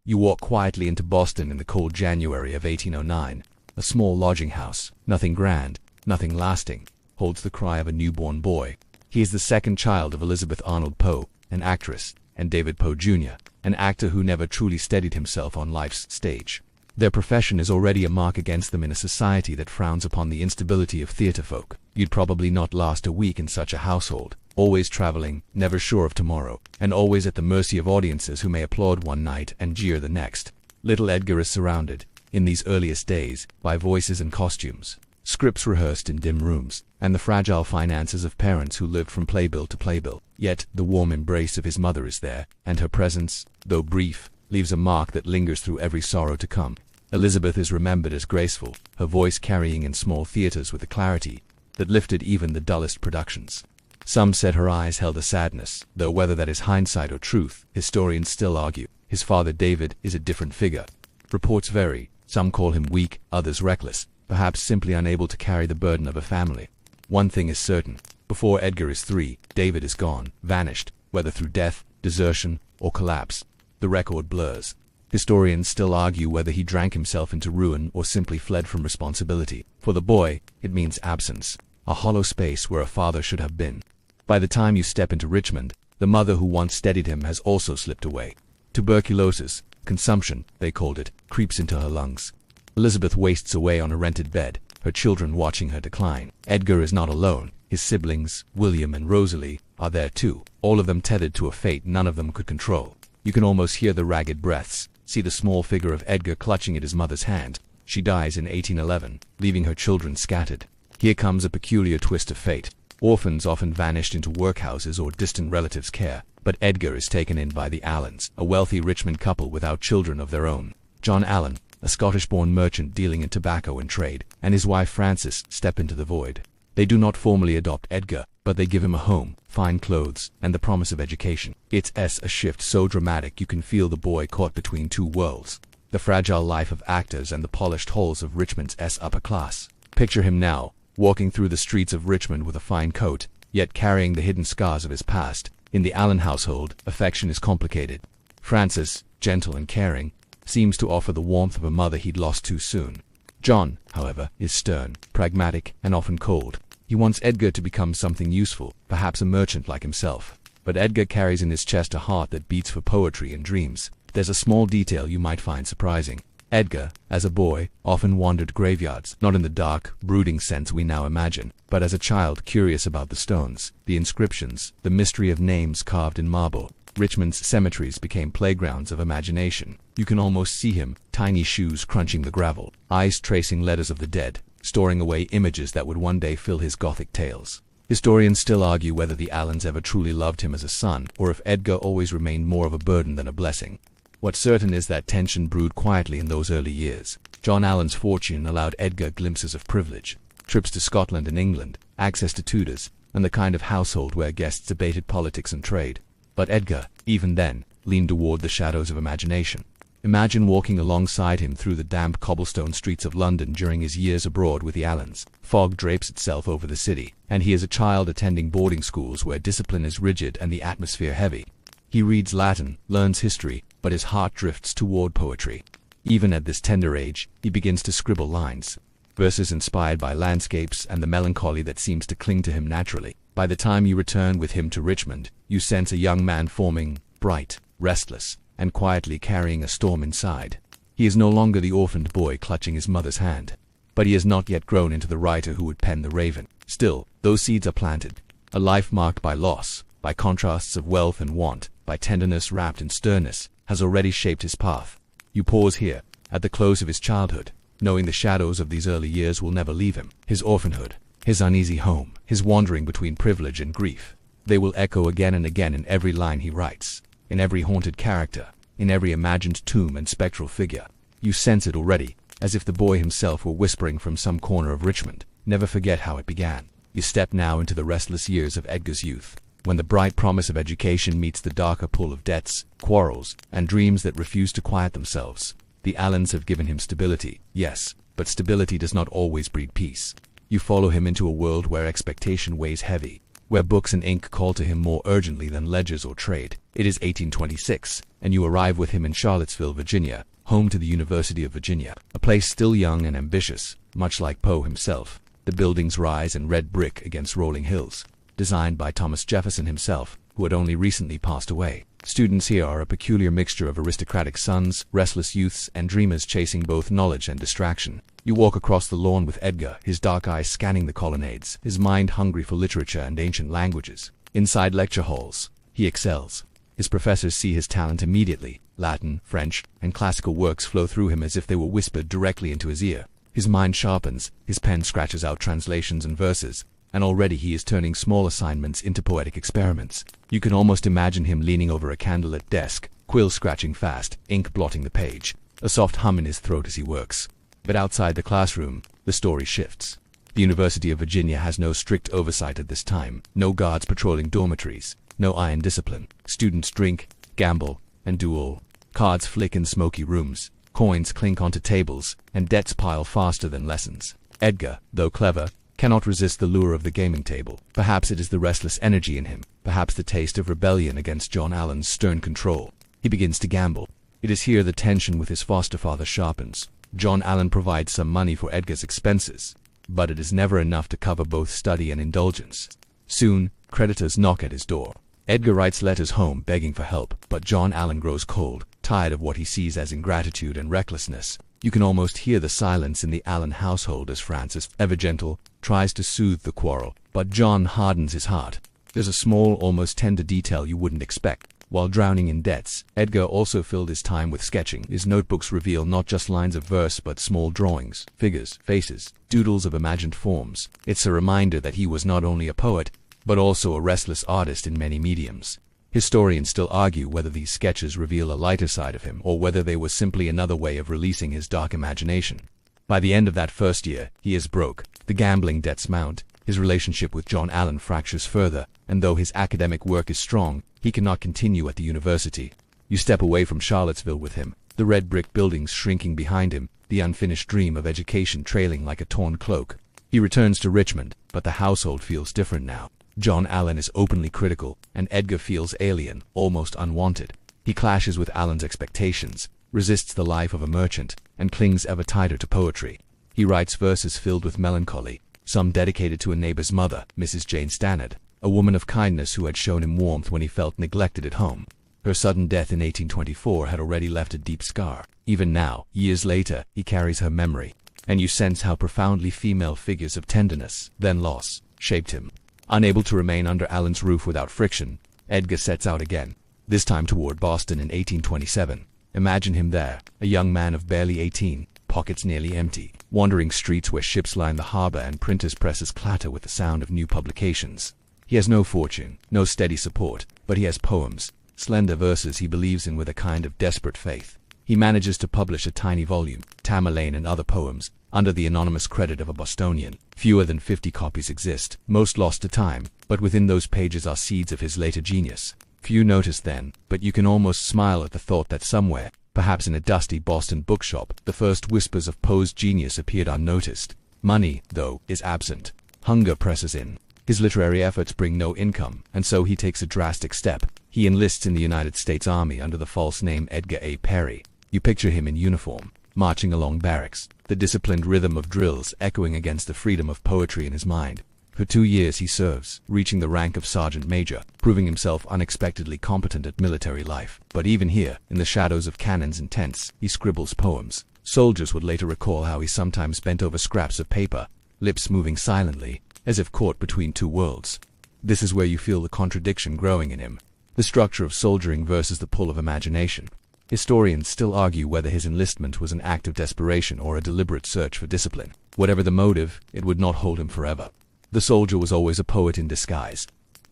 You walk quietly into Boston in the cold January of 1809. A small lodging house, nothing grand, nothing lasting, holds the cry of a newborn boy. He is the second child of Elizabeth Arnold Poe, an actress, and David Poe Jr., an actor who never truly steadied himself on life's stage. Their profession is already a mark against them in a society that frowns upon the instability of theater folk. You'd probably not last a week in such a household, always traveling, never sure of tomorrow, and always at the mercy of audiences who may applaud one night and jeer the next. Little Edgar is surrounded, in these earliest days, by voices and costumes, scripts rehearsed in dim rooms, and the fragile finances of parents who lived from playbill to playbill. Yet the warm embrace of his mother is there, and her presence, though brief, leaves a mark that lingers through every sorrow to come. Elizabeth is remembered as graceful, her voice carrying in small theaters with a clarity that lifted even the dullest productions. Some said her eyes held a sadness, though whether that is hindsight or truth, historians still argue. His father David is a different figure. Reports vary. Some call him weak, others reckless, perhaps simply unable to carry the burden of a family. One thing is certain. Before Edgar is 3, David is gone, vanished, whether through death, desertion, or collapse. The record blurs. Historians still argue whether he drank himself into ruin or simply fled from responsibility. For the boy, it means absence, a hollow space where a father should have been. By the time you step into Richmond, the mother who once steadied him has also slipped away. Tuberculosis, consumption, they called it, creeps into her lungs. Elizabeth wastes away on a rented bed, her children watching her decline. Edgar is not alone. His siblings, William and Rosalie, are there too, all of them tethered to a fate none of them could control. You can almost hear the ragged breaths, see the small figure of Edgar clutching at his mother's hand. She dies in 1811, leaving her children scattered. Here comes a peculiar twist of fate. Orphans often vanished into workhouses or distant relatives' care, but Edgar is taken in by the Allans, a wealthy Richmond couple without children of their own. John Allan, a Scottish-born merchant dealing in tobacco and trade, and his wife Frances step into the void. They do not formally adopt Edgar, but they give him a home, fine clothes, and the promise of education. It's a shift so dramatic you can feel the boy caught between two worlds, the fragile life of actors and the polished halls of Richmond's upper class. Picture him now, walking through the streets of Richmond with a fine coat, yet carrying the hidden scars of his past. In the Allan household, affection is complicated. Frances, gentle and caring, seems to offer the warmth of a mother he'd lost too soon. John, however, is stern, pragmatic, and often cold. He wants Edgar to become something useful, perhaps a merchant like himself. But Edgar carries in his chest a heart that beats for poetry and dreams. There's a small detail you might find surprising. Edgar, as a boy, often wandered graveyards, not in the dark, brooding sense we now imagine, but as a child curious about the stones, the inscriptions, the mystery of names carved in marble. Richmond's cemeteries became playgrounds of imagination. You can almost see him, tiny shoes crunching the gravel, eyes tracing letters of the dead, storing away images that would one day fill his Gothic tales. Historians still argue whether the Allans ever truly loved him as a son, or if Edgar always remained more of a burden than a blessing. What's certain is that tension brewed quietly in those early years. John Allan's fortune allowed Edgar glimpses of privilege, trips to Scotland and England, access to tutors, and the kind of household where guests debated politics and trade. But Edgar, even then, leaned toward the shadows of imagination. Imagine walking alongside him through the damp cobblestone streets of London during his years abroad with the Allans. Fog drapes itself over the city, and he is a child attending boarding schools where discipline is rigid and the atmosphere heavy. He reads Latin, learns history, but his heart drifts toward poetry. Even at this tender age, he begins to scribble lines, verses inspired by landscapes and the melancholy that seems to cling to him naturally. By the time you return with him to Richmond, you sense a young man forming, bright, restless, and quietly carrying a storm inside. He is no longer the orphaned boy clutching his mother's hand, but he has not yet grown into the writer who would pen The Raven. Still, those seeds are planted. A life marked by loss, by contrasts of wealth and want, by tenderness wrapped in sternness, has already shaped his path. You pause here, at the close of his childhood, knowing the shadows of these early years will never leave him. His orphanhood, his uneasy home, his wandering between privilege and grief. They will echo again and again in every line he writes, in every haunted character, in every imagined tomb and spectral figure. You sense it already, as if the boy himself were whispering from some corner of Richmond. Never forget how it began. You step now into the restless years of Edgar's youth, when the bright promise of education meets the darker pull of debts, quarrels, and dreams that refuse to quiet themselves. The Allans have given him stability, yes, but stability does not always breed peace. You follow him into a world where expectation weighs heavy, where books and ink call to him more urgently than ledgers or trade. It is 1826, and you arrive with him in Charlottesville, Virginia, home to the University of Virginia, a place still young and ambitious, much like Poe himself. The buildings rise in red brick against rolling hills, designed by Thomas Jefferson himself, who had only recently passed away. Students here are a peculiar mixture of aristocratic sons, restless youths, and dreamers chasing both knowledge and distraction. You walk across the lawn with Edgar, his dark eyes scanning the colonnades, his mind hungry for literature and ancient languages. Inside lecture halls, he excels. His professors see his talent immediately. Latin, French, and classical works flow through him as if they were whispered directly into his ear. His mind sharpens, his pen scratches out translations and verses, and already he is turning small assignments into poetic experiments. You can almost imagine him leaning over a candlelit desk, quill scratching fast, ink blotting the page, a soft hum in his throat as he works. But outside the classroom, the story shifts. The University of Virginia has no strict oversight at this time, no guards patrolling dormitories, no iron discipline. Students drink, gamble, and duel. Cards flick in smoky rooms, coins clink onto tables, and debts pile faster than lessons. Edgar, though clever, cannot resist the lure of the gaming table. Perhaps it is the restless energy in him, perhaps the taste of rebellion against John Allan's stern control. He begins to gamble. It is here the tension with his foster father sharpens. John Allan provides some money for Edgar's expenses, but it is never enough to cover both study and indulgence. Soon, creditors knock at his door. Edgar writes letters home begging for help, but John Allan grows cold, tired of what he sees as ingratitude and recklessness. You can almost hear the silence in the Allan household as Francis, ever gentle, tries to soothe the quarrel, but John hardens his heart. There's a small, almost tender detail you wouldn't expect. While drowning in debts, Edgar also filled his time with sketching. His notebooks reveal not just lines of verse but small drawings, figures, faces, doodles of imagined forms. It's a reminder that he was not only a poet, but also a restless artist in many mediums. Historians still argue whether these sketches reveal a lighter side of him, or whether they were simply another way of releasing his dark imagination. By the end of that first year, he is broke. The gambling debts mount, his relationship with John Allan fractures further, and though his academic work is strong, he cannot continue at the university. You step away from Charlottesville with him, the red brick buildings shrinking behind him, the unfinished dream of education trailing like a torn cloak. He returns to Richmond, but the household feels different now. John Allan is openly critical, and Edgar feels alien, almost unwanted. He clashes with Allan's expectations, resists the life of a merchant, and clings ever tighter to poetry. He writes verses filled with melancholy, some dedicated to a neighbor's mother, Mrs. Jane Stannard, a woman of kindness who had shown him warmth when he felt neglected at home. Her sudden death in 1824 had already left a deep scar. Even now, years later, he carries her memory, and you sense how profoundly female figures of tenderness, then loss, shaped him. Unable to remain under Allan's roof without friction, Edgar sets out again, this time toward Boston in 1827. Imagine him there, a young man of barely 18, pockets nearly empty, wandering streets where ships line the harbor and printers' presses clatter with the sound of new publications. He has no fortune, no steady support, but he has poems, slender verses he believes in with a kind of desperate faith. He manages to publish a tiny volume, Tamerlane and Other Poems, under the anonymous credit of a Bostonian. Fewer than 50 copies exist, most lost to time, but within those pages are seeds of his later genius. Few notice then, but you can almost smile at the thought that somewhere, perhaps in a dusty Boston bookshop, the first whispers of Poe's genius appeared unnoticed. Money, though, is absent. Hunger presses in. His literary efforts bring no income, and so he takes a drastic step. He enlists in the United States Army under the false name Edgar A. Perry. You picture him in uniform, marching along barracks, the disciplined rhythm of drills echoing against the freedom of poetry in his mind. For 2 years he serves, reaching the rank of sergeant major, proving himself unexpectedly competent at military life. But even here, in the shadows of cannons and tents, he scribbles poems. Soldiers would later recall how he sometimes bent over scraps of paper, lips moving silently, as if caught between two worlds. This is where you feel the contradiction growing in him, the structure of soldiering versus the pull of imagination. Historians still argue whether his enlistment was an act of desperation or a deliberate search for discipline. Whatever the motive, it would not hold him forever. The soldier was always a poet in disguise.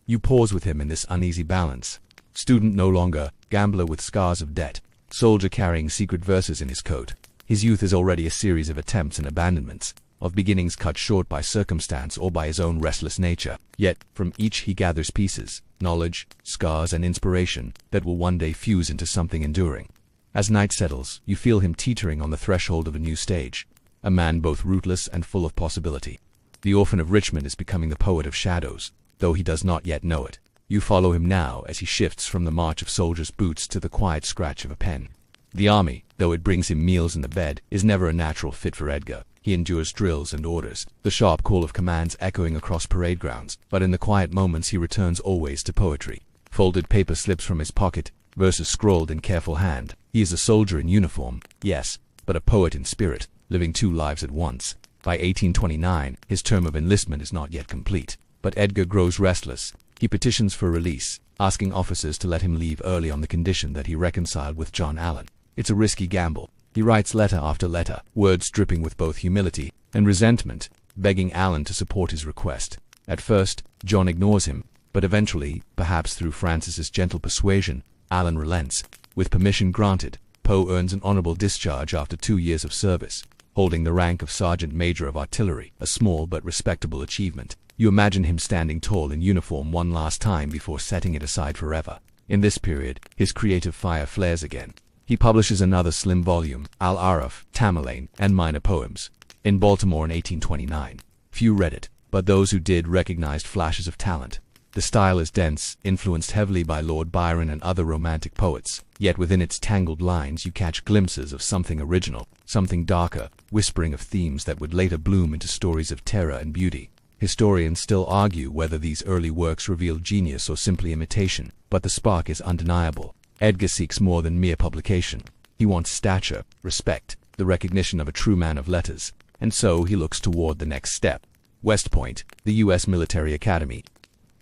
You pause with him in this uneasy balance. Student no longer, gambler with scars of debt, soldier carrying secret verses in his coat. His youth is already a series of attempts and abandonments, of beginnings cut short by circumstance or by his own restless nature. Yet, from each he gathers pieces, knowledge, scars, and inspiration that will one day fuse into something enduring. As night settles, you feel him teetering on the threshold of a new stage, a man both rootless and full of possibility. The orphan of Richmond is becoming the poet of shadows, though he does not yet know it. You follow him now as he shifts from the march of soldiers' boots to the quiet scratch of a pen. The army, though it brings him meals in the bed, is never a natural fit for Edgar. He endures drills and orders, the sharp call of commands echoing across parade grounds, but in the quiet moments he returns always to poetry. Folded paper slips from his pocket, verses scrawled in careful hand. He is a soldier in uniform, yes, but a poet in spirit, living two lives at once. By 1829, his term of enlistment is not yet complete, but Edgar grows restless. He petitions for release, asking officers to let him leave early on the condition that he reconciled with John Allan. It's a risky gamble. He writes letter after letter, words dripping with both humility and resentment, begging Allan to support his request. At first, John ignores him, but eventually, perhaps through Francis's gentle persuasion, Allan relents. With permission granted, Poe earns an honorable discharge after 2 years of service, holding the rank of Sergeant Major of Artillery, a small but respectable achievement. You imagine him standing tall in uniform one last time before setting it aside forever. In this period, his creative fire flares again. He publishes another slim volume, Al-Araf, Tamerlane, and Minor Poems, in Baltimore in 1829. Few read it, but those who did recognized flashes of talent. The style is dense, influenced heavily by Lord Byron and other romantic poets, yet within its tangled lines you catch glimpses of something original, something darker, whispering of themes that would later bloom into stories of terror and beauty. Historians still argue whether these early works reveal genius or simply imitation, but the spark is undeniable. Edgar seeks more than mere publication. He wants stature, respect, the recognition of a true man of letters, and so he looks toward the next step. West Point, the U.S. Military Academy.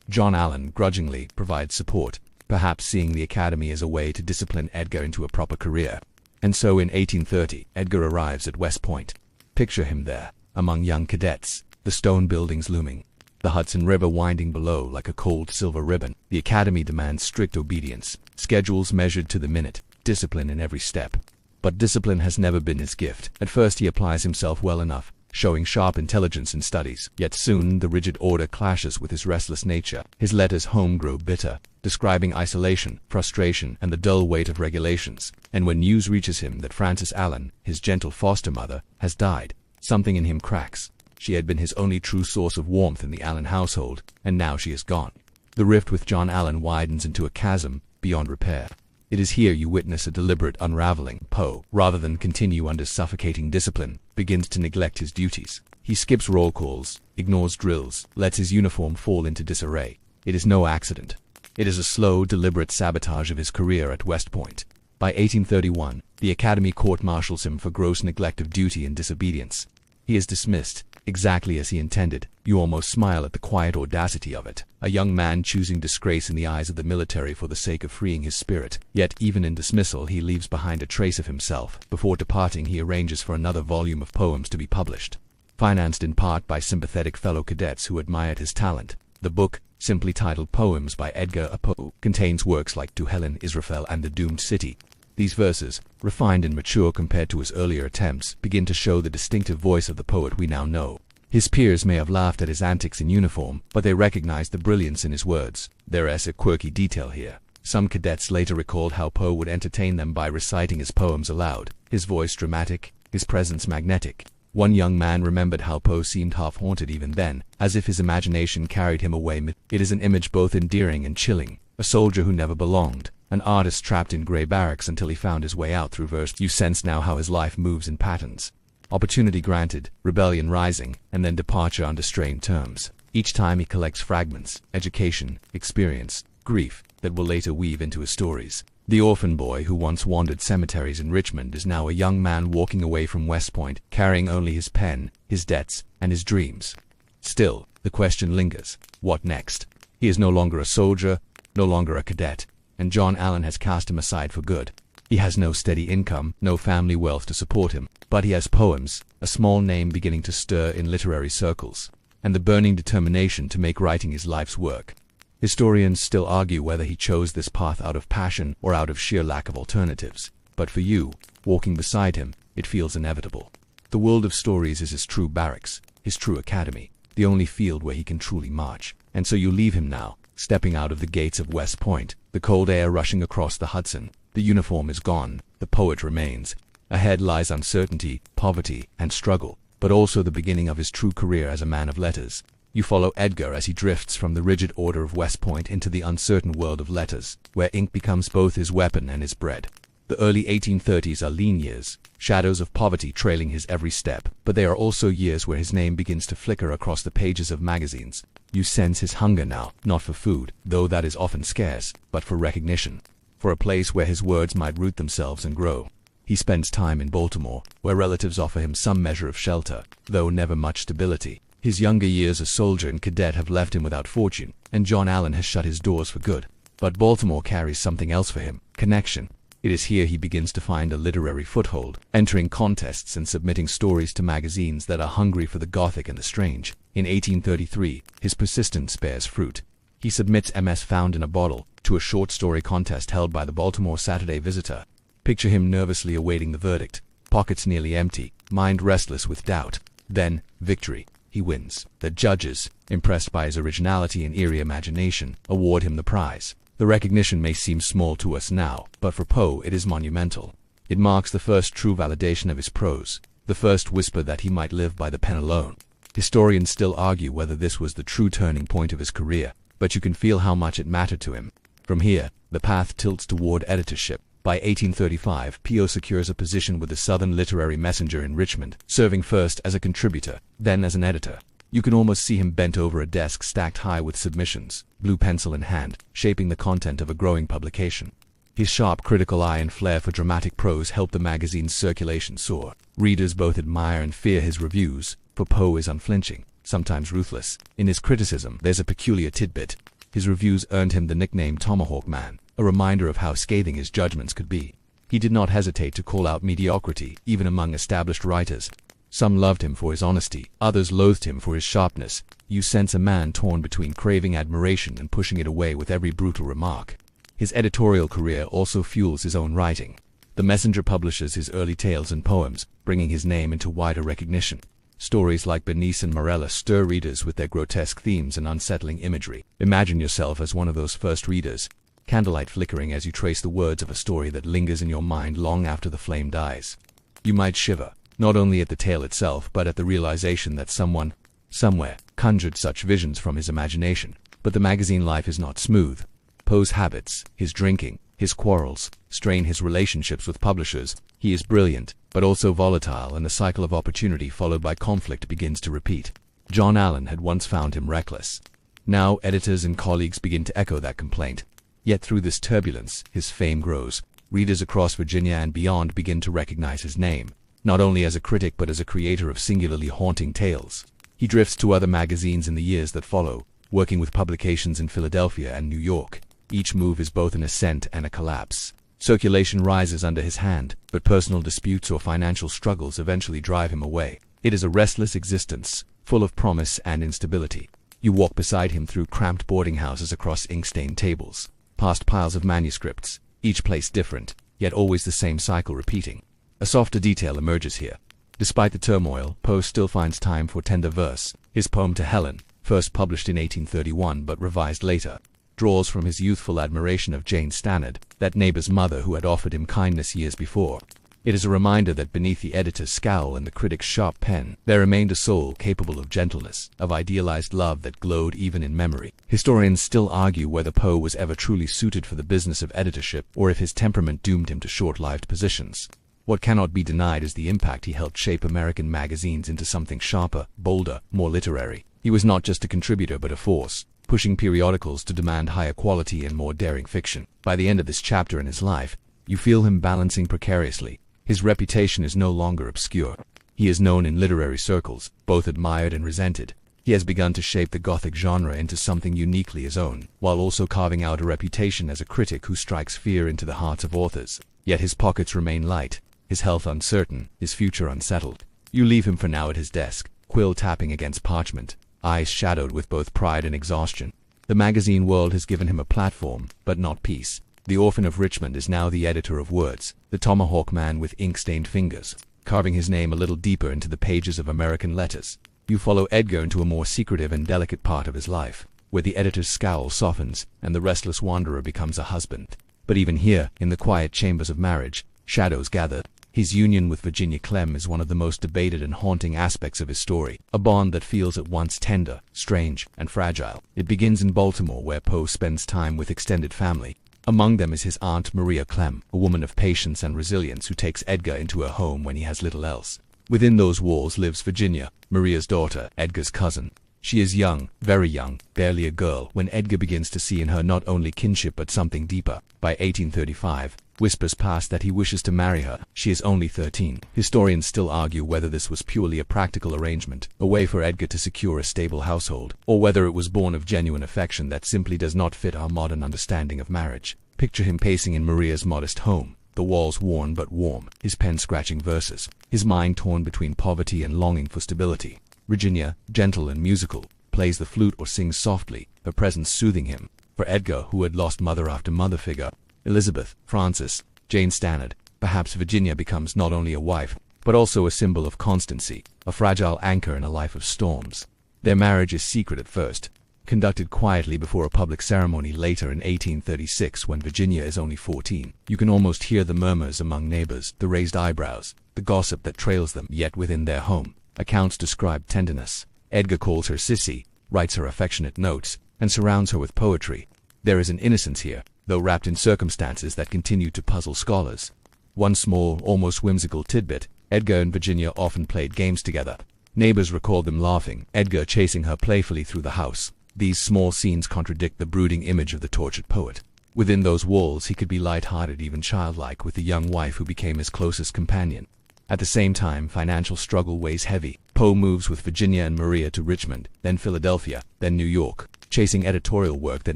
John Allan grudgingly provides support, perhaps seeing the academy as a way to discipline Edgar into a proper career. And so in 1830, Edgar arrives at West Point. Picture him there, among young cadets, the stone buildings looming, the Hudson River winding below like a cold silver ribbon. The academy demands strict obedience, schedules measured to the minute, discipline in every step. But discipline has never been his gift. At first he applies himself well enough, showing sharp intelligence in studies, yet soon the rigid order clashes with his restless nature. His letters home grow bitter, describing isolation, frustration, and the dull weight of regulations. And when news reaches him that Frances Allan, his gentle foster mother, has died, something in him cracks. She had been his only true source of warmth in the Allan household, and now she is gone. The rift with John Allan widens into a chasm beyond repair. It is here you witness a deliberate unraveling. Poe, rather than continue under suffocating discipline, begins to neglect his duties. He skips roll calls, ignores drills, lets his uniform fall into disarray. It is no accident. It is a slow, deliberate sabotage of his career at West Point. By 1831, the Academy court-martials him for gross neglect of duty and disobedience. He is dismissed, exactly as he intended. You almost smile at the quiet audacity of it. A young man choosing disgrace in the eyes of the military for the sake of freeing his spirit. Yet even in dismissal he leaves behind a trace of himself. Before departing he arranges for another volume of poems to be published, financed in part by sympathetic fellow cadets who admired his talent. The book, simply titled Poems by Edgar Allan Poe, contains works like To Helen, Israfel, and The Doomed City. These verses, refined and mature compared to his earlier attempts, begin to show the distinctive voice of the poet we now know. His peers may have laughed at his antics in uniform, but they recognized the brilliance in his words. There is a quirky detail here. Some cadets later recalled how Poe would entertain them by reciting his poems aloud, his voice dramatic, his presence magnetic. One young man remembered how Poe seemed half-haunted even then, as if his imagination carried him away. It is an image both endearing and chilling. A soldier who never belonged, an artist trapped in gray barracks until he found his way out through verse. You sense now how his life moves in patterns. Opportunity granted, rebellion rising, and then departure under strained terms. Each time he collects fragments, education, experience, grief, that will later weave into his stories. The orphan boy who once wandered cemeteries in Richmond is now a young man walking away from West Point, carrying only his pen, his debts, and his dreams. Still, the question lingers. What next? He is no longer a soldier, no longer a cadet, and John Allan has cast him aside for good. He has no steady income, no family wealth to support him, but he has poems, a small name beginning to stir in literary circles, and the burning determination to make writing his life's work. Historians still argue whether he chose this path out of passion or out of sheer lack of alternatives. But for you, walking beside him, it feels inevitable. The world of stories is his true barracks, his true academy, the only field where he can truly march. And so you leave him now, stepping out of the gates of West Point, the cold air rushing across the Hudson. The uniform is gone, the poet remains. Ahead lies uncertainty, poverty, and struggle, but also the beginning of his true career as a man of letters. You follow Edgar as he drifts from the rigid order of West Point into the uncertain world of letters, where ink becomes both his weapon and his bread. The early 1830s are lean years, shadows of poverty trailing his every step, but they are also years where his name begins to flicker across the pages of magazines. You sense his hunger now, not for food, though that is often scarce, but for recognition, for a place where his words might root themselves and grow. He spends time in Baltimore, where relatives offer him some measure of shelter, though never much stability. His younger years as soldier and cadet have left him without fortune, and John Allan has shut his doors for good. But Baltimore carries something else for him: connection. It is here he begins to find a literary foothold, entering contests and submitting stories to magazines that are hungry for the Gothic and the strange. In 1833, his persistence bears fruit. He submits MS Found in a Bottle to a short story contest held by the Baltimore Saturday Visitor. Picture him nervously awaiting the verdict, pockets nearly empty, mind restless with doubt. Then, victory. He wins. The judges, impressed by his originality and eerie imagination, award him the prize. The recognition may seem small to us now, but for Poe it is monumental. It marks the first true validation of his prose, the first whisper that he might live by the pen alone. Historians still argue whether this was the true turning point of his career, but you can feel how much it mattered to him. From here, the path tilts toward editorship. By 1835, Poe secures a position with the Southern Literary Messenger in Richmond, serving first as a contributor, then as an editor. You can almost see him bent over a desk stacked high with submissions, blue pencil in hand, shaping the content of a growing publication. His sharp critical eye and flair for dramatic prose help the magazine's circulation soar. Readers both admire and fear his reviews, for Poe is unflinching, sometimes ruthless. In his criticism, there's a peculiar tidbit. His reviews earned him the nickname Tomahawk Man, a reminder of how scathing his judgments could be. He did not hesitate to call out mediocrity, even among established writers. Some loved him for his honesty, others loathed him for his sharpness. You sense a man torn between craving admiration and pushing it away with every brutal remark. His editorial career also fuels his own writing. The Messenger publishes his early tales and poems, bringing his name into wider recognition. Stories like Bernice and Morella stir readers with their grotesque themes and unsettling imagery. Imagine yourself as one of those first readers, candlelight flickering as you trace the words of a story that lingers in your mind long after the flame dies. You might shiver, not only at the tale itself, but at the realization that someone, somewhere, conjured such visions from his imagination. But the magazine life is not smooth. Poe's habits, his drinking, his quarrels, strain his relationships with publishers. He is brilliant, but also volatile, and the cycle of opportunity followed by conflict begins to repeat. John Allan had once found him reckless. Now editors and colleagues begin to echo that complaint. Yet through this turbulence, his fame grows. Readers across Virginia and beyond begin to recognize his name, not only as a critic but as a creator of singularly haunting tales. He drifts to other magazines in the years that follow, working with publications in Philadelphia and New York. Each move is both an ascent and a collapse. Circulation rises under his hand, but personal disputes or financial struggles eventually drive him away. It is a restless existence, full of promise and instability. You walk beside him through cramped boarding houses across ink-stained tables, past piles of manuscripts, each place different, yet always the same cycle repeating. A softer detail emerges here. Despite the turmoil, Poe still finds time for tender verse. His poem to Helen, first published in 1831 but revised later, draws from his youthful admiration of Jane Stannard, that neighbor's mother who had offered him kindness years before. It is a reminder that beneath the editor's scowl and the critic's sharp pen, there remained a soul capable of gentleness, of idealized love that glowed even in memory. Historians still argue whether Poe was ever truly suited for the business of editorship, or if his temperament doomed him to short-lived positions. What cannot be denied is the impact he helped shape American magazines into something sharper, bolder, more literary. He was not just a contributor but a force, pushing periodicals to demand higher quality and more daring fiction. By the end of this chapter in his life, you feel him balancing precariously. His reputation is no longer obscure. He is known in literary circles, both admired and resented. He has begun to shape the Gothic genre into something uniquely his own, while also carving out a reputation as a critic who strikes fear into the hearts of authors. Yet his pockets remain light, his health uncertain, his future unsettled. You leave him for now at his desk, quill tapping against parchment, eyes shadowed with both pride and exhaustion. The magazine world has given him a platform, but not peace. The orphan of Richmond is now the editor of Words, the tomahawk man with ink-stained fingers, carving his name a little deeper into the pages of American letters. You follow Edgar into a more secretive and delicate part of his life, where the editor's scowl softens and the restless wanderer becomes a husband. But even here, in the quiet chambers of marriage, shadows gather. His union with Virginia Clemm is one of the most debated and haunting aspects of his story, a bond that feels at once tender, strange, and fragile. It begins in Baltimore, where Poe spends time with extended family. Among them is his aunt Maria Clemm, a woman of patience and resilience who takes Edgar into her home when he has little else. Within those walls lives Virginia, Maria's daughter, Edgar's cousin. She is young, very young, barely a girl, when Edgar begins to see in her not only kinship but something deeper. By 1835, whispers pass that he wishes to marry her. She is only 13. Historians still argue whether this was purely a practical arrangement, a way for Edgar to secure a stable household, or whether it was born of genuine affection that simply does not fit our modern understanding of marriage. Picture him pacing in Maria's modest home, the walls worn but warm, his pen scratching verses, his mind torn between poverty and longing for stability. Virginia, gentle and musical, plays the flute or sings softly, her presence soothing him. For Edgar, who had lost mother after mother figure, Elizabeth, Frances, Jane Stannard, perhaps Virginia becomes not only a wife, but also a symbol of constancy, a fragile anchor in a life of storms. Their marriage is secret at first, conducted quietly before a public ceremony later in 1836 when Virginia is only 14. You can almost hear the murmurs among neighbors, the raised eyebrows, the gossip that trails them, yet within their home. Accounts describe tenderness. Edgar calls her Sissy, writes her affectionate notes, and surrounds her with poetry. There is an innocence here, though wrapped in circumstances that continue to puzzle scholars. One small, almost whimsical tidbit: Edgar and Virginia often played games together. Neighbors recalled them laughing, Edgar chasing her playfully through the house. These small scenes contradict the brooding image of the tortured poet. Within those walls he could be light-hearted, even childlike, with the young wife who became his closest companion. At the same time, financial struggle weighs heavy. Poe moves with Virginia and Maria to Richmond, then Philadelphia, then New York, chasing editorial work that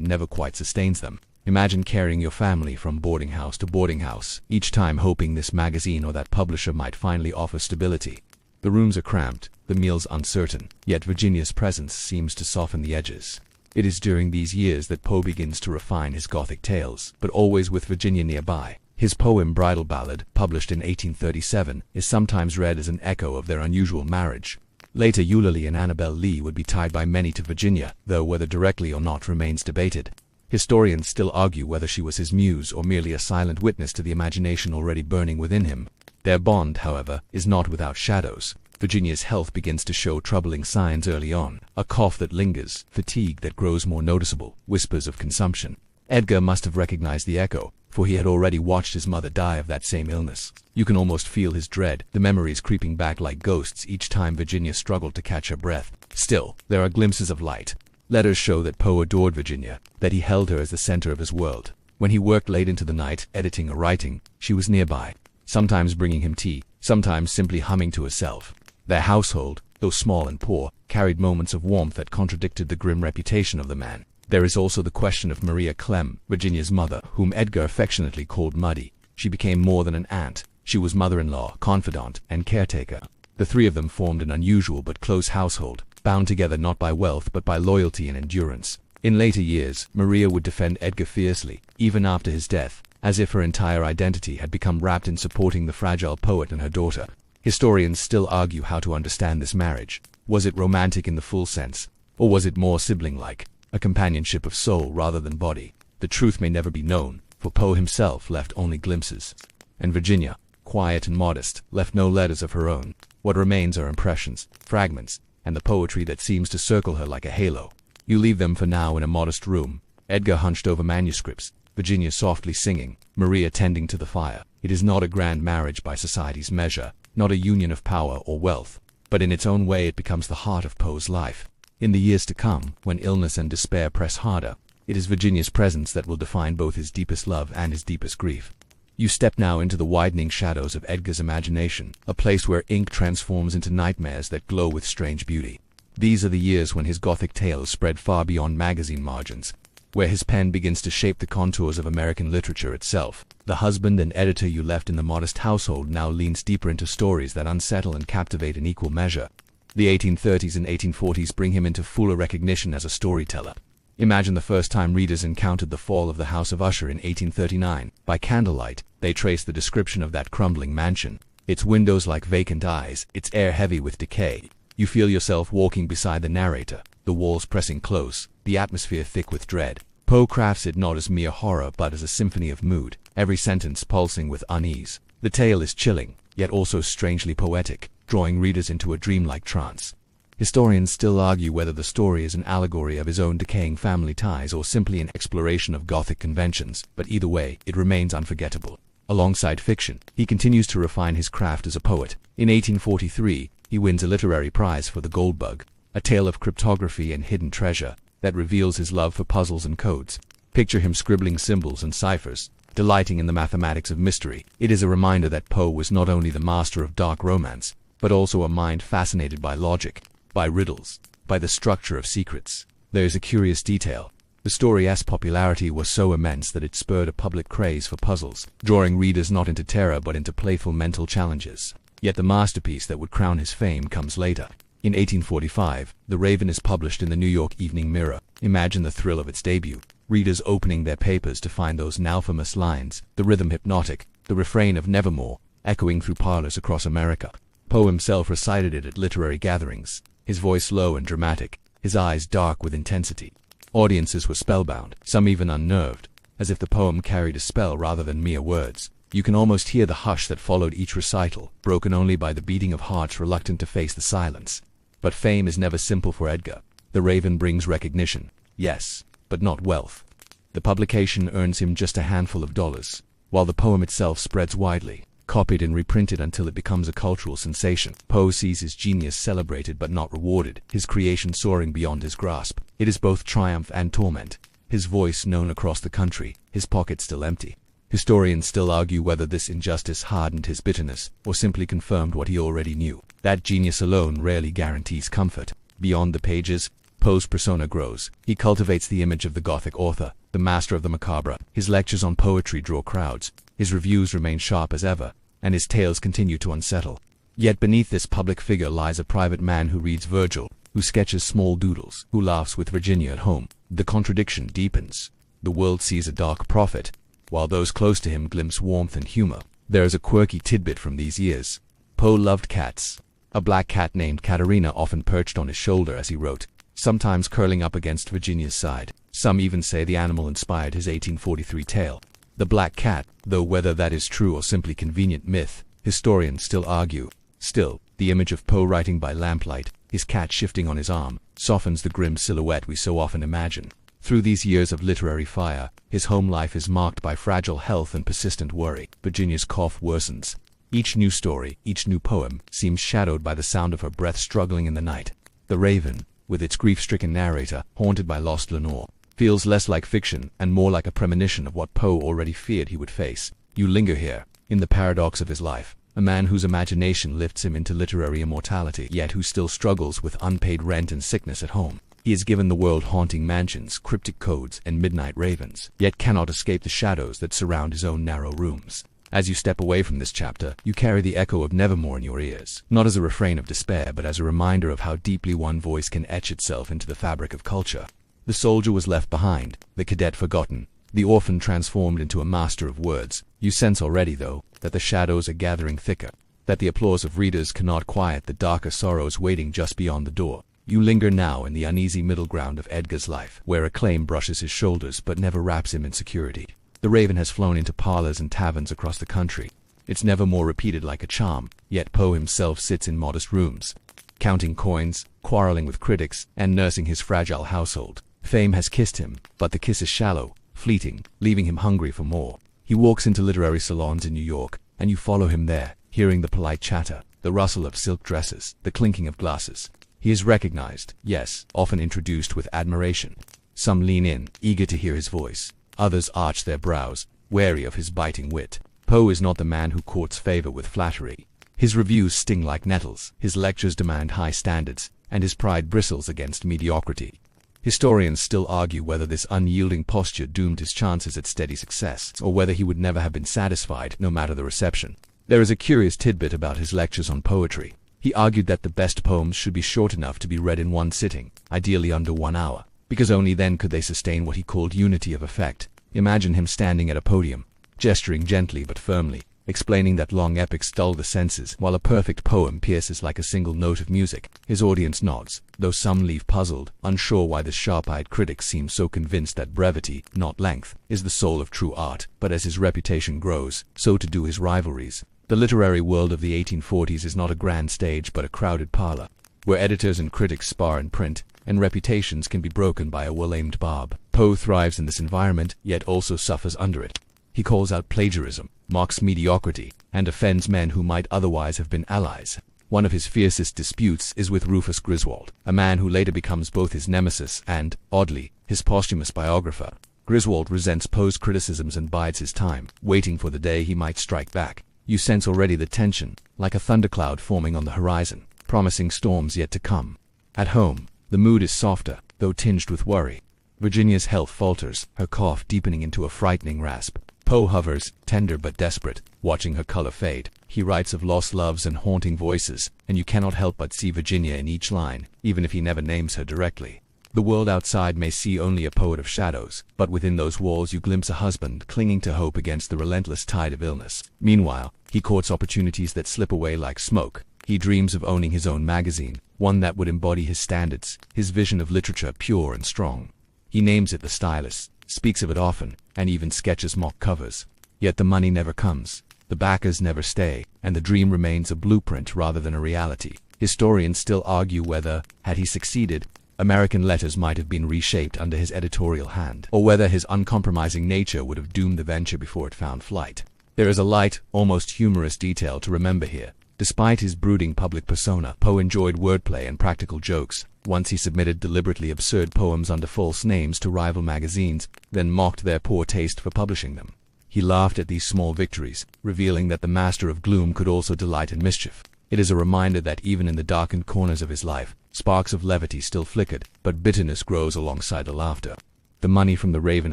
never quite sustains them. Imagine carrying your family from boarding house to boarding house, each time hoping this magazine or that publisher might finally offer stability. The rooms are cramped, the meals uncertain, yet Virginia's presence seems to soften the edges. It is during these years that Poe begins to refine his Gothic tales, but always with Virginia nearby. His poem Bridal Ballad, published in 1837, is sometimes read as an echo of their unusual marriage. Later, Eulalie and Annabel Lee would be tied by many to Virginia, though whether directly or not remains debated. Historians still argue whether she was his muse or merely a silent witness to the imagination already burning within him. Their bond, however, is not without shadows. Virginia's health begins to show troubling signs early on: a cough that lingers, fatigue that grows more noticeable, whispers of consumption. Edgar must have recognized the echo, for he had already watched his mother die of that same illness. You can almost feel his dread, the memories creeping back like ghosts each time Virginia struggled to catch her breath. Still, there are glimpses of light. Letters show that Poe adored Virginia, that he held her as the center of his world. When he worked late into the night, editing or writing, she was nearby, sometimes bringing him tea, sometimes simply humming to herself. Their household, though small and poor, carried moments of warmth that contradicted the grim reputation of the man. There is also the question of Maria Clemm, Virginia's mother, whom Edgar affectionately called Muddy. She became more than an aunt. She was mother-in-law, confidant, and caretaker. The three of them formed an unusual but close household, bound together not by wealth but by loyalty and endurance. In later years, Maria would defend Edgar fiercely, even after his death, as if her entire identity had become wrapped in supporting the fragile poet and her daughter. Historians still argue how to understand this marriage. Was it romantic in the full sense, or was it more sibling-like, a companionship of soul rather than body? The truth may never be known, for Poe himself left only glimpses. And Virginia, quiet and modest, left no letters of her own. What remains are impressions, fragments, and the poetry that seems to circle her like a halo. You leave them for now in a modest room, Edgar hunched over manuscripts, Virginia softly singing, Maria tending to the fire. It is not a grand marriage by society's measure, not a union of power or wealth, but in its own way it becomes the heart of Poe's life. In the years to come, when illness and despair press harder, it is Virginia's presence that will define both his deepest love and his deepest grief. You step now into the widening shadows of Edgar's imagination, a place where ink transforms into nightmares that glow with strange beauty. These are the years when his Gothic tales spread far beyond magazine margins, where his pen begins to shape the contours of American literature itself. The husband and editor you left in the modest household now leans deeper into stories that unsettle and captivate in equal measure. The 1830s and 1840s bring him into fuller recognition as a storyteller. Imagine the first time readers encountered the fall of the House of Usher in 1839. By candlelight, they trace the description of that crumbling mansion, its windows like vacant eyes, its air heavy with decay. You feel yourself walking beside the narrator, the walls pressing close, the atmosphere thick with dread. Poe crafts it not as mere horror but as a symphony of mood, every sentence pulsing with unease. The tale is chilling, yet also strangely poetic, drawing readers into a dreamlike trance. Historians still argue whether the story is an allegory of his own decaying family ties or simply an exploration of Gothic conventions, but either way, it remains unforgettable. Alongside fiction, he continues to refine his craft as a poet. In 1843, he wins a literary prize for The Goldbug, a tale of cryptography and hidden treasure that reveals his love for puzzles and codes. Picture him scribbling symbols and ciphers, delighting in the mathematics of mystery. It is a reminder that Poe was not only the master of dark romance, but also a mind fascinated by logic, by riddles, by the structure of secrets. There is a curious detail. The story's popularity was so immense that it spurred a public craze for puzzles, drawing readers not into terror but into playful mental challenges. Yet the masterpiece that would crown his fame comes later. In 1845, The Raven is published in the New York Evening Mirror. Imagine the thrill of its debut. Readers opening their papers to find those now famous lines, the rhythm hypnotic, the refrain of Nevermore, echoing through parlors across America. Poe himself recited it at literary gatherings, his voice low and dramatic, his eyes dark with intensity. Audiences were spellbound, some even unnerved, as if the poem carried a spell rather than mere words. You can almost hear the hush that followed each recital, broken only by the beating of hearts reluctant to face the silence. But fame is never simple for Edgar. The Raven brings recognition, yes, but not wealth. The publication earns him just a handful of dollars, while the poem itself spreads widely, copied and reprinted until it becomes a cultural sensation. Poe sees his genius celebrated but not rewarded, his creation soaring beyond his grasp. It is both triumph and torment, his voice known across the country, his pocket still empty. Historians still argue whether this injustice hardened his bitterness, or simply confirmed what he already knew, that genius alone rarely guarantees comfort. Beyond the pages, Poe's persona grows. He cultivates the image of the Gothic author, the master of the macabre. His lectures on poetry draw crowds, his reviews remain sharp as ever, and his tales continue to unsettle. Yet beneath this public figure lies a private man who reads Virgil, who sketches small doodles, who laughs with Virginia at home. The contradiction deepens. The world sees a dark prophet, while those close to him glimpse warmth and humor. There is a quirky tidbit from these years. Poe loved cats. A black cat named Katerina often perched on his shoulder as he wrote, sometimes curling up against Virginia's side. Some even say the animal inspired his 1843 tale. The black cat, though whether that is true or simply convenient myth, historians still argue. Still, the image of Poe writing by lamplight, his cat shifting on his arm, softens the grim silhouette we so often imagine. Through these years of literary fire, his home life is marked by fragile health and persistent worry. Virginia's cough worsens. Each new story, each new poem, seems shadowed by the sound of her breath struggling in the night. The Raven, with its grief-stricken narrator, haunted by lost Lenore, feels less like fiction and more like a premonition of what Poe already feared he would face. You linger here, in the paradox of his life, a man whose imagination lifts him into literary immortality, yet who still struggles with unpaid rent and sickness at home. He is given the world-haunting mansions, cryptic codes, and midnight ravens, yet cannot escape the shadows that surround his own narrow rooms. As you step away from this chapter, you carry the echo of Nevermore in your ears, not as a refrain of despair, but as a reminder of how deeply one voice can etch itself into the fabric of culture. The soldier was left behind, the cadet forgotten, the orphan transformed into a master of words. You sense already, though, that the shadows are gathering thicker, that the applause of readers cannot quiet the darker sorrows waiting just beyond the door. You linger now in the uneasy middle ground of Edgar's life, where acclaim brushes his shoulders but never wraps him in security. The Raven has flown into parlors and taverns across the country. It's Nevermore repeated like a charm, yet Poe himself sits in modest rooms, counting coins, quarreling with critics, and nursing his fragile household. Fame has kissed him, but the kiss is shallow, fleeting, leaving him hungry for more. He walks into literary salons in New York, and you follow him there, hearing the polite chatter, the rustle of silk dresses, the clinking of glasses. He is recognized, yes, often introduced with admiration. Some lean in, eager to hear his voice. Others arch their brows, wary of his biting wit. Poe is not the man who courts favor with flattery. His reviews sting like nettles, his lectures demand high standards, and his pride bristles against mediocrity. Historians still argue whether this unyielding posture doomed his chances at steady success, or whether he would never have been satisfied, no matter the reception. There is a curious tidbit about his lectures on poetry. He argued that the best poems should be short enough to be read in one sitting, ideally under 1 hour, because only then could they sustain what he called unity of effect. Imagine him standing at a podium, gesturing gently but firmly, explaining that long epics dull the senses, while a perfect poem pierces like a single note of music. His audience nods, though some leave puzzled, unsure why the sharp-eyed critics seem so convinced that brevity, not length, is the soul of true art. But as his reputation grows, so too do his rivalries. The literary world of the 1840s is not a grand stage but a crowded parlor, where editors and critics spar in print, and reputations can be broken by a well-aimed barb. Poe thrives in this environment, yet also suffers under it. He calls out plagiarism, mocks mediocrity, and offends men who might otherwise have been allies. One of his fiercest disputes is with Rufus Griswold, a man who later becomes both his nemesis and, oddly, his posthumous biographer. Griswold resents Poe's criticisms and bides his time, waiting for the day he might strike back. You sense already the tension, like a thundercloud forming on the horizon, promising storms yet to come. At home, the mood is softer, though tinged with worry. Virginia's health falters, her cough deepening into a frightening rasp. Poe hovers, tender but desperate, watching her color fade. He writes of lost loves and haunting voices, and you cannot help but see Virginia in each line, even if he never names her directly. The world outside may see only a poet of shadows, but within those walls you glimpse a husband clinging to hope against the relentless tide of illness. Meanwhile, he courts opportunities that slip away like smoke. He dreams of owning his own magazine, one that would embody his standards, his vision of literature pure and strong. He names it the Stylus, speaks of it often, and even sketches mock covers. Yet the money never comes, the backers never stay, and the dream remains a blueprint rather than a reality. Historians still argue whether, had he succeeded, American letters might have been reshaped under his editorial hand, or whether his uncompromising nature would have doomed the venture before it found flight. There is a light, almost humorous detail to remember here. Despite his brooding public persona, Poe enjoyed wordplay and practical jokes. Once he submitted deliberately absurd poems under false names to rival magazines, then mocked their poor taste for publishing them. He laughed at these small victories, revealing that the master of gloom could also delight in mischief. It is a reminder that even in the darkened corners of his life, sparks of levity still flickered, but bitterness grows alongside the laughter. The money from the Raven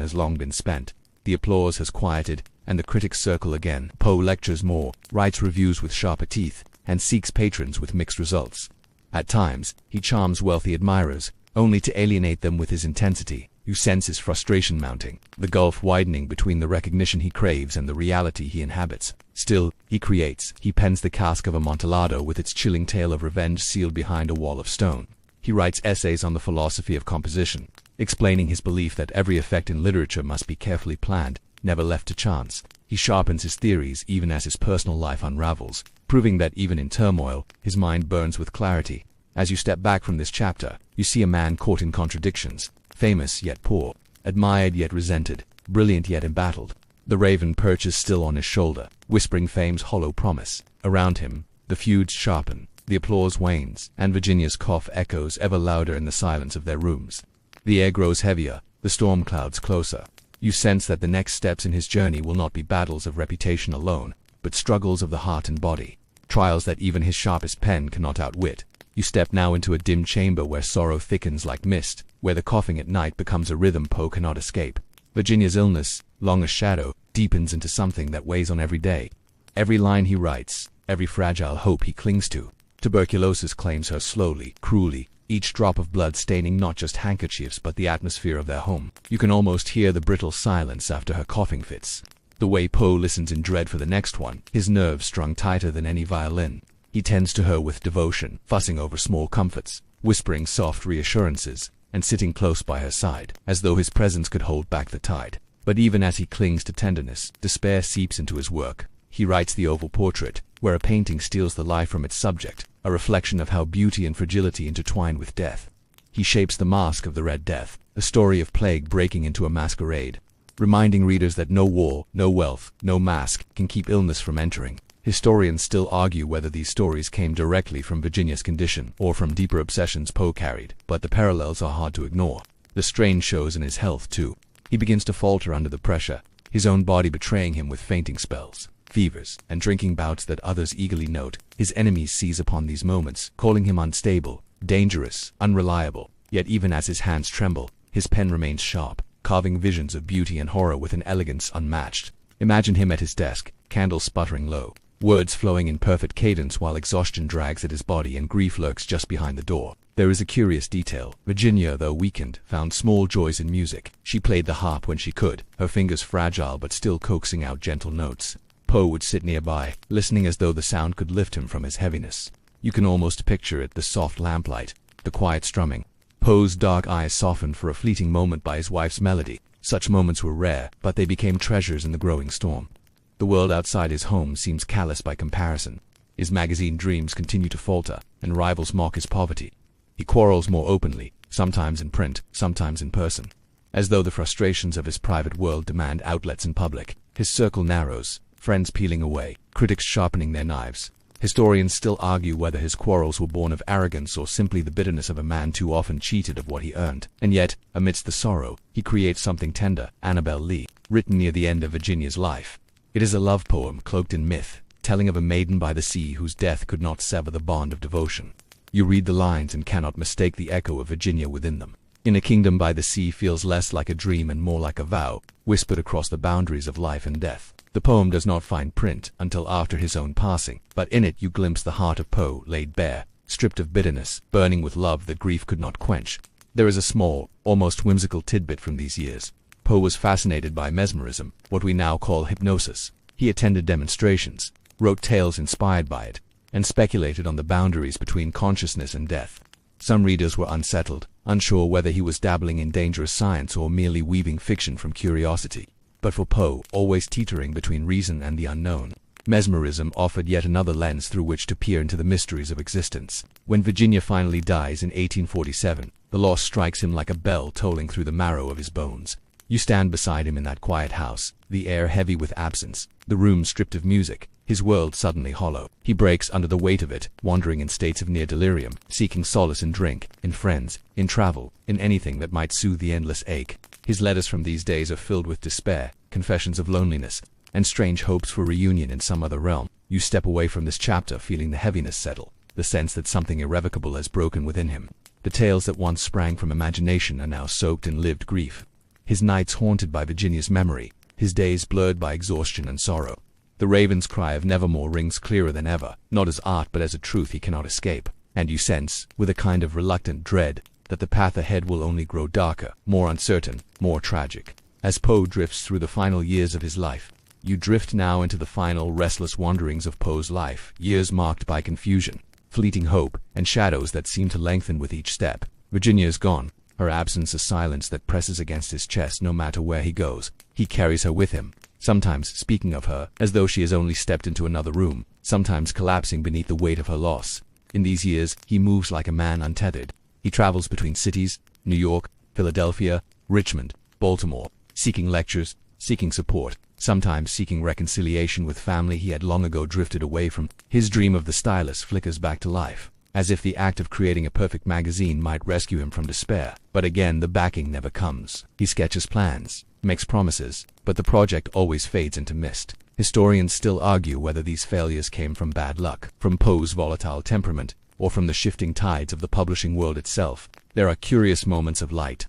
has long been spent. The applause has quieted, and the critics circle again. Poe lectures more, writes reviews with sharper teeth, and seeks patrons with mixed results. At times, he charms wealthy admirers, only to alienate them with his intensity. You sense his frustration mounting, the gulf widening between the recognition he craves and the reality he inhabits. Still, he creates. He pens the Cask of Amontillado with its chilling tale of revenge sealed behind a wall of stone. He writes essays on the philosophy of composition, explaining his belief that every effect in literature must be carefully planned, never left to chance. He sharpens his theories even as his personal life unravels, proving that even in turmoil, his mind burns with clarity. As you step back from this chapter, you see a man caught in contradictions, famous yet poor, admired yet resented, brilliant yet embattled. The Raven perches still on his shoulder, whispering fame's hollow promise. Around him, the feuds sharpen, the applause wanes, and Virginia's cough echoes ever louder in the silence of their rooms. The air grows heavier, the storm clouds closer. You sense that the next steps in his journey will not be battles of reputation alone, but struggles of the heart and body, trials that even his sharpest pen cannot outwit. You step now into a dim chamber where sorrow thickens like mist, where the coughing at night becomes a rhythm Poe cannot escape. Virginia's illness, long a shadow, deepens into something that weighs on every day. Every line he writes, every fragile hope he clings to. Tuberculosis claims her slowly, cruelly, each drop of blood staining not just handkerchiefs but the atmosphere of their home. You can almost hear the brittle silence after her coughing fits. The way Poe listens in dread for the next one, his nerves strung tighter than any violin. He tends to her with devotion, fussing over small comforts, whispering soft reassurances, and sitting close by her side, as though his presence could hold back the tide. But even as he clings to tenderness, despair seeps into his work. He writes the oval portrait, where a painting steals the life from its subject, a reflection of how beauty and fragility intertwine with death. He shapes the Masque of the Red Death, a story of plague breaking into a masquerade, reminding readers that no war, no wealth, no mask can keep illness from entering. Historians still argue whether these stories came directly from Virginia's condition or from deeper obsessions Poe carried, but the parallels are hard to ignore. The strain shows in his health, too. He begins to falter under the pressure, his own body betraying him with fainting spells, fevers, and drinking bouts that others eagerly note. His enemies seize upon these moments, calling him unstable, dangerous, unreliable. Yet even as his hands tremble, his pen remains sharp, carving visions of beauty and horror with an elegance unmatched. Imagine him at his desk, candles sputtering low, words flowing in perfect cadence while exhaustion drags at his body and grief lurks just behind the door. There is a curious detail. Virginia, though weakened, found small joys in music. She played the harp when she could, her fingers fragile but still coaxing out gentle notes. Poe would sit nearby, listening as though the sound could lift him from his heaviness. You can almost picture it, the soft lamplight, the quiet strumming. Poe's dark eyes softened for a fleeting moment by his wife's melody. Such moments were rare, but they became treasures in the growing storm. The world outside his home seems callous by comparison. His magazine dreams continue to falter, and rivals mock his poverty. He quarrels more openly, sometimes in print, sometimes in person. As though the frustrations of his private world demand outlets in public, his circle narrows, friends peeling away, critics sharpening their knives. Historians still argue whether his quarrels were born of arrogance or simply the bitterness of a man too often cheated of what he earned. And yet, amidst the sorrow, he creates something tender, Annabel Lee, written near the end of Virginia's life. It is a love poem cloaked in myth, telling of a maiden by the sea whose death could not sever the bond of devotion. You read the lines and cannot mistake the echo of Virginia within them. In a kingdom by the sea feels less like a dream and more like a vow, whispered across the boundaries of life and death. The poem does not find print until after his own passing, but in it you glimpse the heart of Poe laid bare, stripped of bitterness, burning with love that grief could not quench. There is a small, almost whimsical tidbit from these years. Poe was fascinated by mesmerism, what we now call hypnosis. He attended demonstrations, wrote tales inspired by it, and speculated on the boundaries between consciousness and death. Some readers were unsettled, unsure whether he was dabbling in dangerous science or merely weaving fiction from curiosity. But for Poe, always teetering between reason and the unknown, mesmerism offered yet another lens through which to peer into the mysteries of existence. When Virginia finally dies in 1847, the loss strikes him like a bell tolling through the marrow of his bones. You stand beside him in that quiet house, the air heavy with absence, the room stripped of music, his world suddenly hollow. He breaks under the weight of it, wandering in states of near delirium, seeking solace in drink, in friends, in travel, in anything that might soothe the endless ache. His letters from these days are filled with despair, confessions of loneliness, and strange hopes for reunion in some other realm. You step away from this chapter feeling the heaviness settle, the sense that something irrevocable has broken within him. The tales that once sprang from imagination are now soaked in lived grief. His nights haunted by Virginia's memory, his days blurred by exhaustion and sorrow. The raven's cry of nevermore rings clearer than ever, not as art but as a truth he cannot escape. And you sense, with a kind of reluctant dread, that the path ahead will only grow darker, more uncertain, more tragic. As Poe drifts through the final years of his life, you drift now into the final restless wanderings of Poe's life, years marked by confusion, fleeting hope, and shadows that seem to lengthen with each step. Virginia is gone, her absence a silence that presses against his chest no matter where he goes. He carries her with him, sometimes speaking of her as though she has only stepped into another room, sometimes collapsing beneath the weight of her loss. In these years, he moves like a man untethered. He travels between cities, New York, Philadelphia, Richmond, Baltimore, seeking lectures, seeking support, sometimes seeking reconciliation with family he had long ago drifted away from. His dream of the Stylus flickers back to life, as if the act of creating a perfect magazine might rescue him from despair. But again, the backing never comes. He sketches plans, makes promises, but the project always fades into mist. Historians still argue whether these failures came from bad luck, from Poe's volatile temperament, or from the shifting tides of the publishing world itself. There are curious moments of light.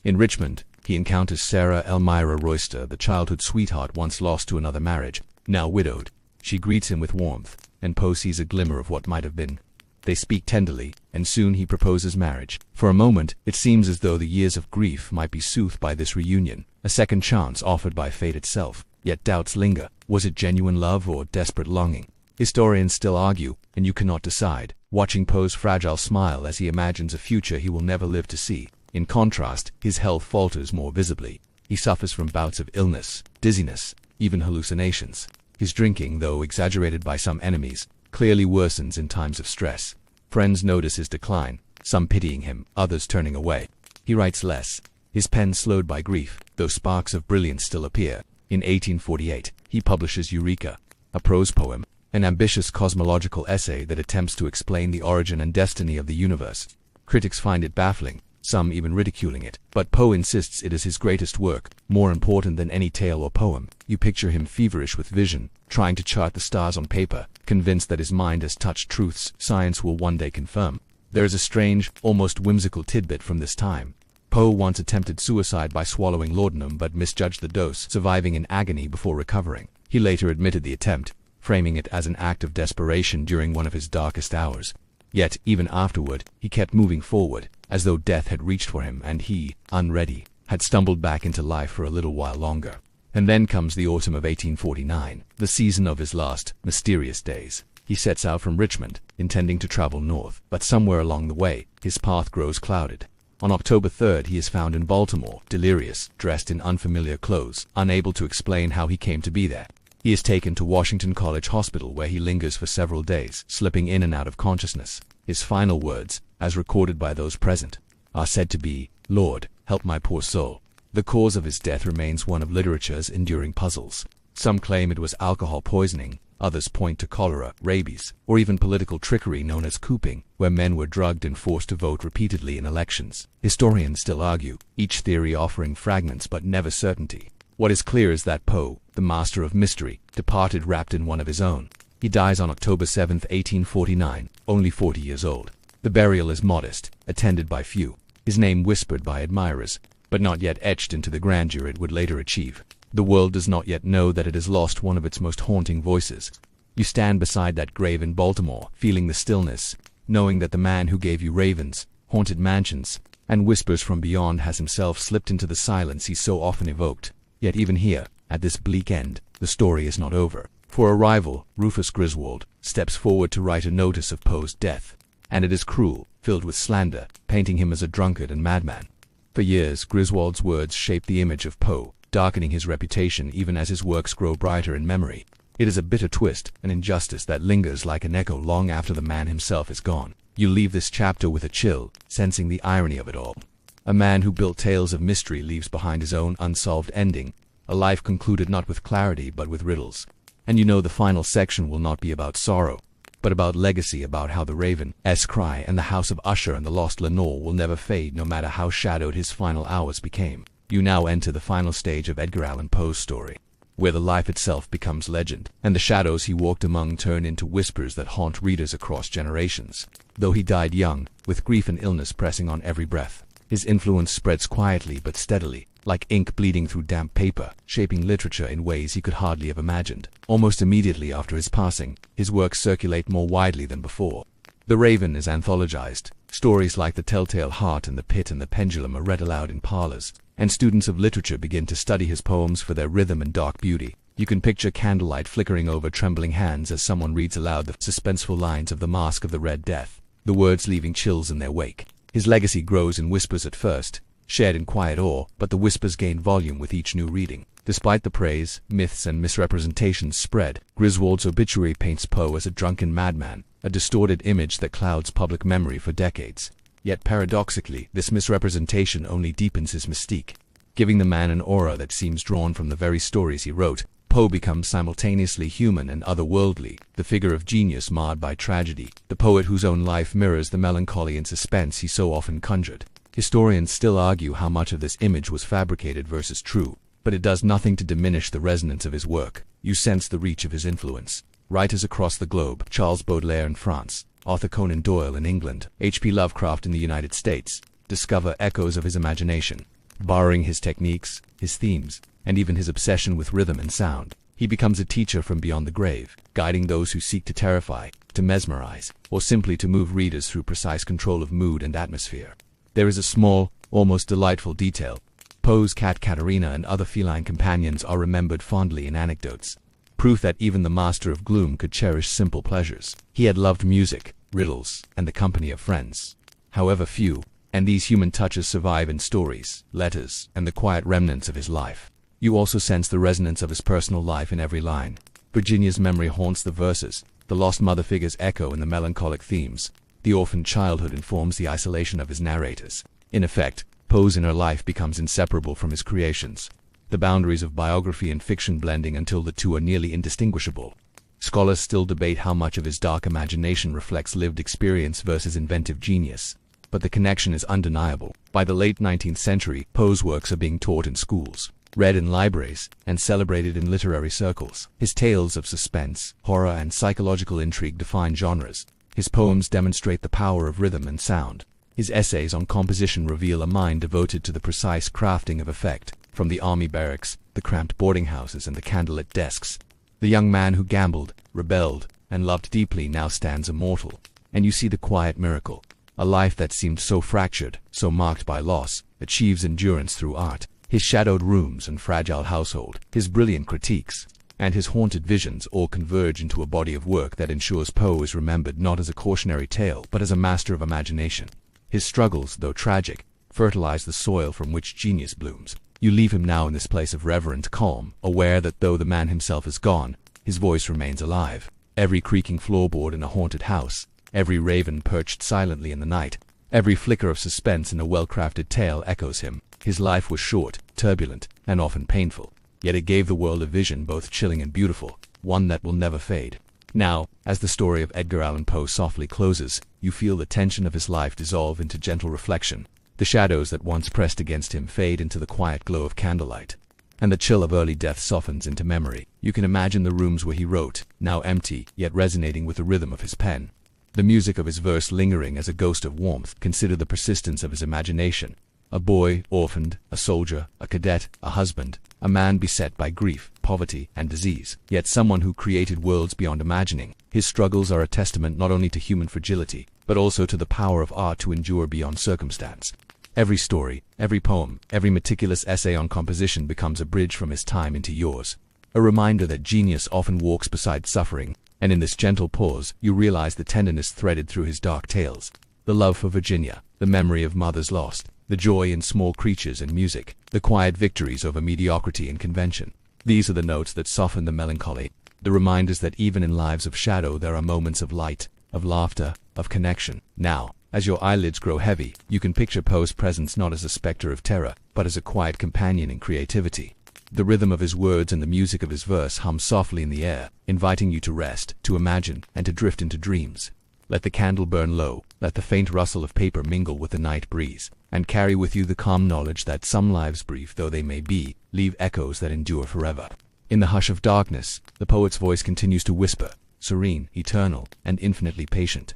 In Richmond, he encounters Sarah Elmira Royster, the childhood sweetheart once lost to another marriage, now widowed. She greets him with warmth, and Poe sees a glimmer of what might have been. They speak tenderly, and soon he proposes marriage. For a moment, it seems as though the years of grief might be soothed by this reunion, a second chance offered by fate itself. Yet doubts linger. Was it genuine love or desperate longing? Historians still argue, and you cannot decide, watching Poe's fragile smile as he imagines a future he will never live to see. In contrast, his health falters more visibly. He suffers from bouts of illness, dizziness, even hallucinations. His drinking, though exaggerated by some enemies, clearly worsens in times of stress. Friends notice his decline, some pitying him, others turning away. He writes less, his pen slowed by grief, though sparks of brilliance still appear. In 1848, he publishes Eureka, a prose poem, an ambitious cosmological essay that attempts to explain the origin and destiny of the universe. Critics find it baffling, some even ridiculing it, but Poe insists it is his greatest work, more important than any tale or poem. You picture him feverish with vision, trying to chart the stars on paper, convinced that his mind has touched truths science will one day confirm. There is a strange, almost whimsical tidbit from this time. Poe once attempted suicide by swallowing laudanum but misjudged the dose, surviving in agony before recovering. He later admitted the attempt, framing it as an act of desperation during one of his darkest hours. Yet, even afterward, he kept moving forward, as though death had reached for him and he, unready, had stumbled back into life for a little while longer. And then comes the autumn of 1849, the season of his last, mysterious days. He sets out from Richmond, intending to travel north, but somewhere along the way, his path grows clouded. On October 3rd, he is found in Baltimore, delirious, dressed in unfamiliar clothes, unable to explain how he came to be there. He is taken to Washington College Hospital, where he lingers for several days, slipping in and out of consciousness. His final words, as recorded by those present, are said to be, "Lord, help my poor soul." The cause of his death remains one of literature's enduring puzzles. Some claim it was alcohol poisoning, others point to cholera, rabies, or even political trickery known as cooping, where men were drugged and forced to vote repeatedly in elections. Historians still argue, each theory offering fragments but never certainty. What is clear is that Poe, the master of mystery, departed wrapped in one of his own. He dies on October 7, 1849, only 40 years old. The burial is modest, attended by few, his name whispered by admirers, but not yet etched into the grandeur it would later achieve. The world does not yet know that it has lost one of its most haunting voices. You stand beside that grave in Baltimore, feeling the stillness, knowing that the man who gave you ravens, haunted mansions, and whispers from beyond has himself slipped into the silence he so often evoked. Yet even here, at this bleak end, the story is not over. For a rival, Rufus Griswold, steps forward to write a notice of Poe's death, and it is cruel, filled with slander, painting him as a drunkard and madman. For years, Griswold's words shape the image of Poe, darkening his reputation even as his works grow brighter in memory. It is a bitter twist, an injustice that lingers like an echo long after the man himself is gone. You leave this chapter with a chill, sensing the irony of it all. A man who built tales of mystery leaves behind his own unsolved ending, a life concluded not with clarity but with riddles. And you know the final section will not be about sorrow, but about legacy, about how the Raven's cry and the House of Usher and the lost Lenore will never fade no matter how shadowed his final hours became. You now enter the final stage of Edgar Allan Poe's story, where the life itself becomes legend, and the shadows he walked among turn into whispers that haunt readers across generations. Though he died young, with grief and illness pressing on every breath, his influence spreads quietly but steadily, like ink bleeding through damp paper, shaping literature in ways he could hardly have imagined. Almost immediately after his passing, his works circulate more widely than before. The Raven is anthologized. Stories like The Telltale Heart and The Pit and the Pendulum are read aloud in parlors, and students of literature begin to study his poems for their rhythm and dark beauty. You can picture candlelight flickering over trembling hands as someone reads aloud the suspenseful lines of the Masque of the Red Death, the words leaving chills in their wake. His legacy grows in whispers at first, shared in quiet awe, but the whispers gain volume with each new reading. Despite the praise, myths and misrepresentations spread. Griswold's obituary paints Poe as a drunken madman, a distorted image that clouds public memory for decades. Yet paradoxically, this misrepresentation only deepens his mystique, giving the man an aura that seems drawn from the very stories he wrote. Poe becomes simultaneously human and otherworldly, the figure of genius marred by tragedy, the poet whose own life mirrors the melancholy and suspense he so often conjured. Historians still argue how much of this image was fabricated versus true, but it does nothing to diminish the resonance of his work. You sense the reach of his influence. Writers across the globe, Charles Baudelaire in France, Arthur Conan Doyle in England, H.P. Lovecraft in the United States, discover echoes of his imagination. Borrowing his techniques, his themes, and even his obsession with rhythm and sound, he becomes a teacher from beyond the grave, guiding those who seek to terrify, to mesmerize, or simply to move readers through precise control of mood and atmosphere. There is a small, almost delightful detail. Poe's cat Katerina and other feline companions are remembered fondly in anecdotes, proof that even the master of gloom could cherish simple pleasures. He had loved music, riddles, and the company of friends, however few, and these human touches survive in stories, letters, and the quiet remnants of his life. You also sense the resonance of his personal life in every line. Virginia's memory haunts the verses, the lost mother figures echo in the melancholic themes, the orphaned childhood informs the isolation of his narrators. In effect, Poe's inner life becomes inseparable from his creations, the boundaries of biography and fiction blending until the two are nearly indistinguishable. Scholars still debate how much of his dark imagination reflects lived experience versus inventive genius, but the connection is undeniable. By the late 19th century, Poe's works are being taught in schools, read in libraries, and celebrated in literary circles. His tales of suspense, horror, and psychological intrigue define genres. His poems demonstrate the power of rhythm and sound. His essays on composition reveal a mind devoted to the precise crafting of effect. From the army barracks, the cramped boarding houses, and the candlelit desks, the young man who gambled, rebelled, and loved deeply now stands immortal. And you see the quiet miracle. A life that seemed so fractured, so marked by loss, achieves endurance through art. His shadowed rooms and fragile household, his brilliant critiques, and his haunted visions all converge into a body of work that ensures Poe is remembered not as a cautionary tale, but as a master of imagination. His struggles, though tragic, fertilize the soil from which genius blooms. You leave him now in this place of reverent calm, aware that though the man himself is gone, his voice remains alive. Every creaking floorboard in a haunted house, every raven perched silently in the night, every flicker of suspense in a well-crafted tale echoes him. His life was short, turbulent, and often painful, yet it gave the world a vision both chilling and beautiful, one that will never fade. Now, as the story of Edgar Allan Poe softly closes, you feel the tension of his life dissolve into gentle reflection. The shadows that once pressed against him fade into the quiet glow of candlelight, and the chill of early death softens into memory. You can imagine the rooms where he wrote, now empty, yet resonating with the rhythm of his pen. The music of his verse lingering as a ghost of warmth. Consider the persistence of his imagination. A boy, orphaned, a soldier, a cadet, a husband, a man beset by grief, poverty, and disease, yet someone who created worlds beyond imagining. His struggles are a testament not only to human fragility, but also to the power of art to endure beyond circumstance. Every story, every poem, every meticulous essay on composition becomes a bridge from his time into yours. A reminder that genius often walks beside suffering, and in this gentle pause, you realize the tenderness threaded through his dark tales. The love for Virginia, the memory of mothers lost, the joy in small creatures and music, the quiet victories over mediocrity and convention. These are the notes that soften the melancholy, the reminders that even in lives of shadow there are moments of light, of laughter, of connection. Now, as your eyelids grow heavy, you can picture Poe's presence not as a specter of terror, but as a quiet companion in creativity. The rhythm of his words and the music of his verse hum softly in the air, inviting you to rest, to imagine, and to drift into dreams. Let the candle burn low, let the faint rustle of paper mingle with the night breeze, and carry with you the calm knowledge that some lives, brief though they may be, leave echoes that endure forever. In the hush of darkness, the poet's voice continues to whisper, serene, eternal, and infinitely patient.